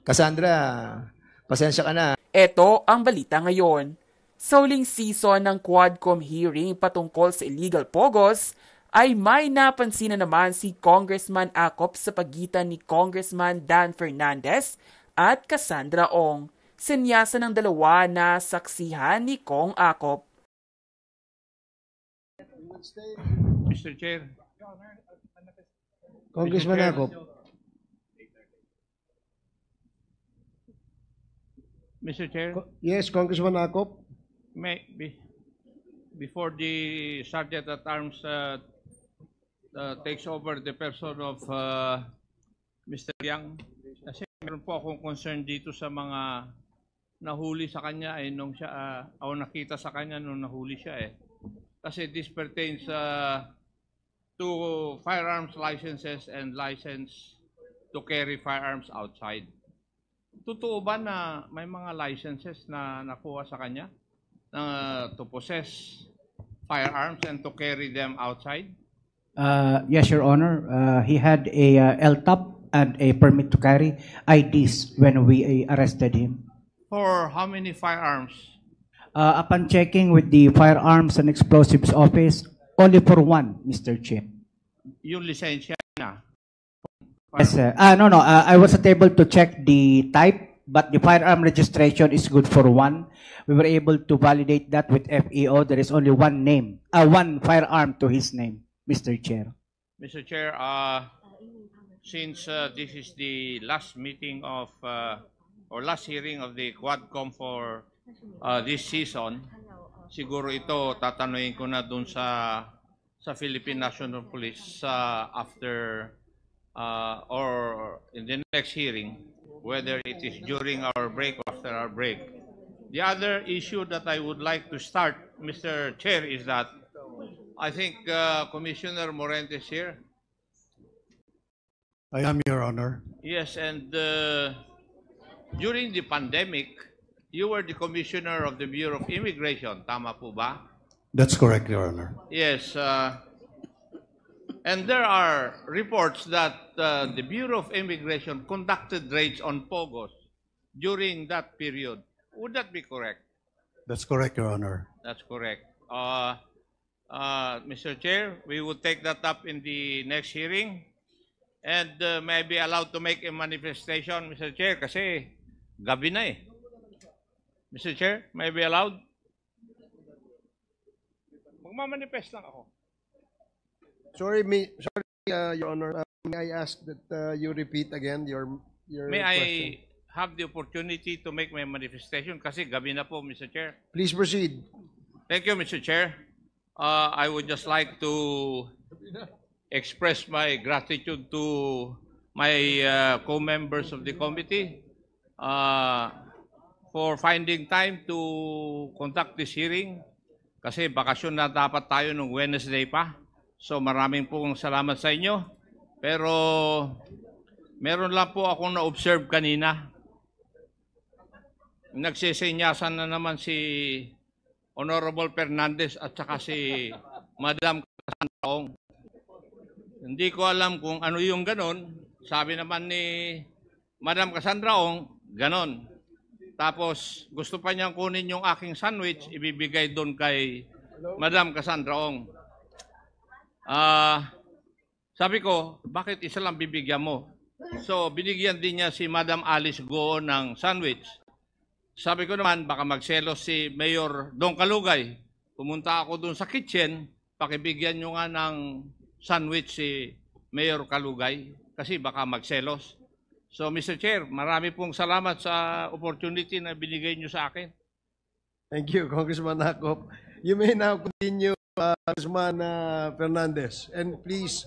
Cassandra, pasensya ka na. Ito ang balita ngayon. Sa huling season ng Quadcom hearing patungkol sa illegal pogos, ay may napansin na naman si Congressman Acop sa pagitan ni Congressman Dan Fernandez at Cassandra Ong. Sinyasa ng dalawa na saksihan ni Kong Acop. Mr. Chair. Congressman Acop. Mr. Chair. Yes, Congressman Acop. Before the Sergeant at Arms takes over the person of Mr. Yang, kasi meron po akong concern dito sa mga nahuli sa kanya nung siya, o nakita sa kanya nung nahuli siya Kasi this pertains to firearms licenses and license to carry firearms outside. Totoo ba na may mga licenses na nakuha sa kanya to possess firearms and to carry them outside? Yes, Your Honor. He had a LTOP and a permit to carry IDs when we arrested him. For how many firearms? Upon checking with the Firearms and Explosives Office, only for one, Mr. Chair. Yung lisensya na? Yes, sir. No. I wasn't able to check the type, but the firearm registration is good for one. We were able to validate that with FEO. There is only one name, one firearm to his name, Mr. Chair. Mr. Chair, since this is the last meeting of, or last hearing of the Quadcom for this season, siguro ito tatanungin ko na dun sa Philippine National Police after or in the next hearing, whether it is during our break or after our break. The other issue that I would like to start, Mr. Chair, is that I think Commissioner Morentes here. I am, Your Honor. Yes, and during the pandemic, you were the Commissioner of the Bureau of Immigration. Tama po ba? That's correct, Your Honor. Yes. And there are reports that the Bureau of Immigration conducted raids on Pogos during that period. Would that be correct? That's correct, Your Honor. That's correct. Mr. Chair, we will take that up in the next hearing. And may I be allowed to make a manifestation, Mr. Chair, kasi gabi na Mr. Chair, may I be allowed? Magmamanifest lang ako. Sorry, Your Honor. May I ask that you repeat again your May I question? have the opportunity to make my manifestation? Kasi gabi na po, Mr. Chair. Please proceed. Thank you, Mr. Chair. I would just like to express my gratitude to my co-members of the committee for finding time to conduct this hearing. Kasi bakasyon na dapat tayo nung Wednesday pa. So maraming pong salamat sa inyo. Pero meron lang po akong na-observe kanina. Nagsisenyasan na naman si Honorable Fernandez at saka si Madam Cassandra Ong. Hindi ko alam kung ano yung ganon. Sabi naman ni Madam Cassandra Ong, ganon. Tapos gusto pa niyang kunin yung aking sandwich, ibibigay doon kay Madam Cassandra Ong. Sabi ko, bakit isa lang bibigyan mo? So binigyan din niya si Madam Alice Go ng sandwich. Sabi ko naman, baka magselos si Mayor Don Kalugay. Pumunta ako doon sa kitchen, pakibigyan nyo nga ng sandwich si Mayor Kalugay kasi baka magselos. So Mr. Chair, marami pong salamat sa opportunity na binigay nyo sa akin. Thank you, Congressman Acop. You may now continue, Congressman Fernandez. And please,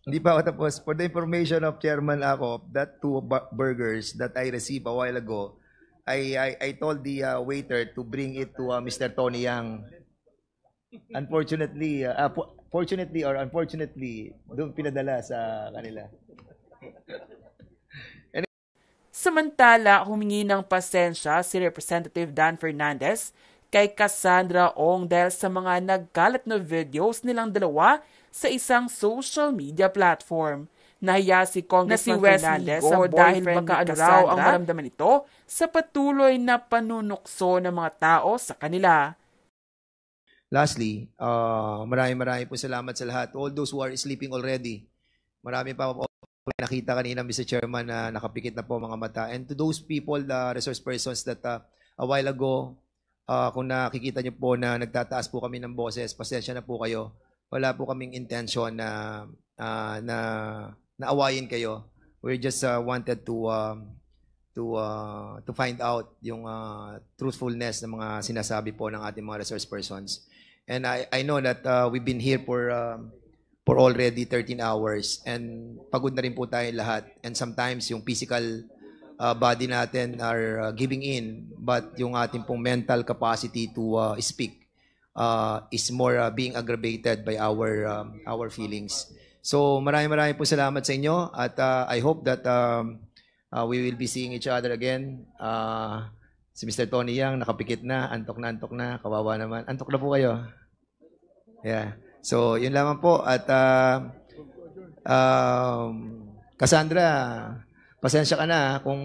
Hindi pa ako tapos. For the information of Chairman Acop, that two burgers that I received a while ago, I told the waiter to bring it to Mr. Tony Yang. Unfortunately, fortunately or unfortunately, doon pinadala sa kanila. Samantala, humingi ng pasensya si Representative Dan Fernandez kay Cassandra Ong dahil sa mga nagkalat na videos nilang dalawa sa isang social media platform. Nahiya si Congressman Fernandez dahil baka ano raw ang maramdaman nito sa patuloy na panunukso ng mga tao sa kanila. Lastly, maraming po salamat sa lahat. All those who are sleeping already. Marami pa po nakita kanina, Mr. Chairman, na nakapikit na po mga mata. And to those people, the resource persons that a while ago, kung nakikita niyo po na nagtataas po kami ng boses, pasensya na po kayo. Wala po kaming intention na naawayin kayo. We just wanted to find out yung truthfulness ng mga sinasabi po ng ating mga resource persons. And I know that we've been here for already 13 hours and pagod na rin po tayo lahat. And sometimes yung physical body natin are giving in, but yung ating pong mental capacity to speak is more being aggravated by our feelings. So maraming po salamat sa inyo at I hope that we will be seeing each other again. Si Mr. Tony Yang nakapikit na, antok na, kawawa naman. Antok na po kayo. Yeah. So yun lamang po at Cassandra, pasensya ka na kung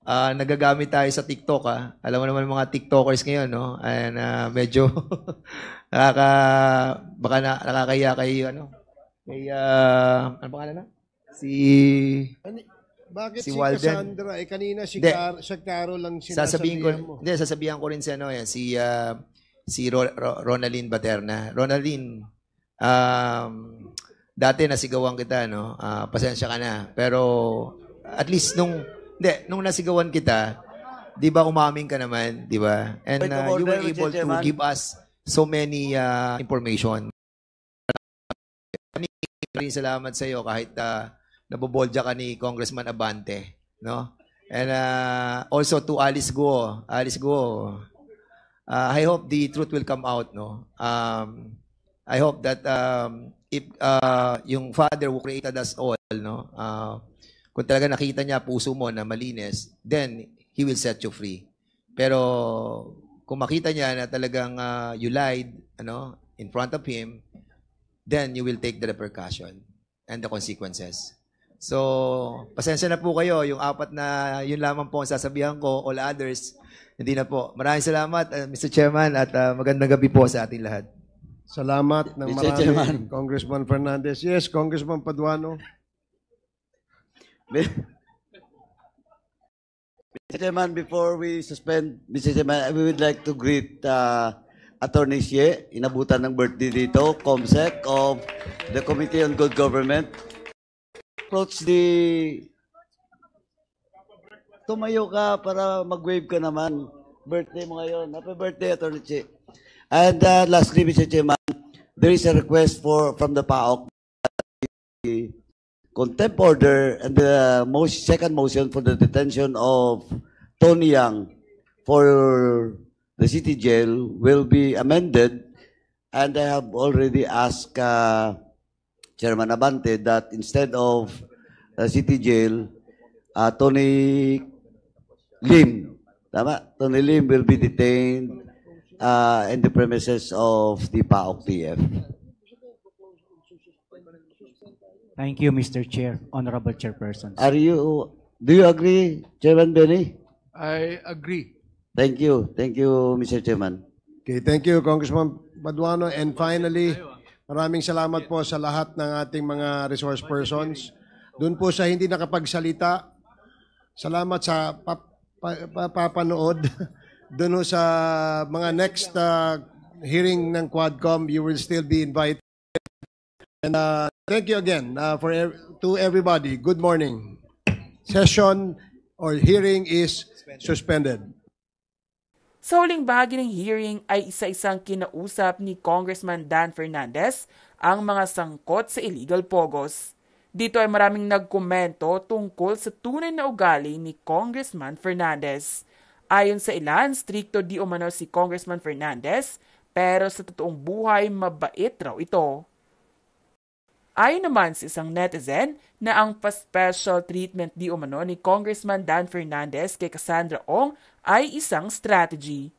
nagagamit tayo sa TikTok. Alam mo naman mga TikTokers ngayon, no? And medyo nakakahiya kay ano pangalan na? Bakit si si Walden? Cassandra? Kanina si Caro lang sinasabihan mo. Sasabihan ko rin si ano yan, si Ronaldin Baterna. Ronaldin, dati nasigawan kita, no? Pasensya ka na. Pero at least nung nasigawan kita, 'di ba umamin ka naman, 'di ba? And you were able to give us so many information. Maraming salamat sa iyo kahit nabobolja ka ni Congressman Abante, no? And also to Alice Guo. I hope the truth will come out, no? I hope that if yung Father who created us all, no? Kung talaga nakita niya puso mo na malinis, then He will set you free. Pero kung makita niya na talagang you lied, ano, in front of Him, then you will take the repercussion and the consequences. So, pasensya na po kayo. Yung apat na yun lamang po ang sasabihan ko, all others, hindi na po. Maraming salamat, Mr. Chairman, at magandang gabi po sa ating lahat. Salamat ng marami, Congressman Fernandez. Yes, Congressman Paduano. Mr. Chairman, before we suspend, Mr. Chairman, we would like to greet Attorney Xie, inabutan ng birthday dito, COMSEC of the Committee on Good Government. Approach tumayo ka para mag-wave ka naman. Birthday mo ngayon. Happy birthday, Attorney Xie. And lastly, Mr. Chairman, there is a request from the PAOK, the contempt order and the second motion for the detention of Tony Yang for the city jail will be amended. And I have already asked Chairman Abante that instead of city jail, Tony Lim will be detained in the premises of the PAOK TF. Thank you, Mr. Chair, Honorable Chairperson. Do you agree, Chairman Benny? I agree. Thank you, Mr. Chairman. Okay, thank you, Congressman Paduano. And finally, maraming salamat po sa lahat ng ating mga resource persons. Doon po sa hindi nakapagsalita, salamat sa papanood. Doon sa mga next hearing ng Quadcom, you will still be invited. And thank you again to everybody. Good morning. Session or hearing is suspended. Sa huling bahagi ng hearing ay isa-isang kinausap ni Congressman Dan Fernandez ang mga sangkot sa illegal pogos. Dito ay maraming nagkomento tungkol sa tunay na ugali ni Congressman Fernandez. Ayon sa ilan, stricto di umano si Congressman Fernandez, pero sa totoong buhay mabait raw ito. Ayon naman sa isang netizen na ang pa-special treatment di umano ni Congressman Dan Fernandez kay Cassandra Ong ay isang strategy.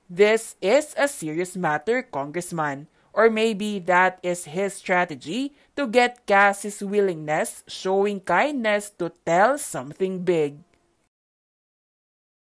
This is a serious matter, Congressman. Or maybe that is his strategy to get Cassie's willingness, showing kindness to tell something big.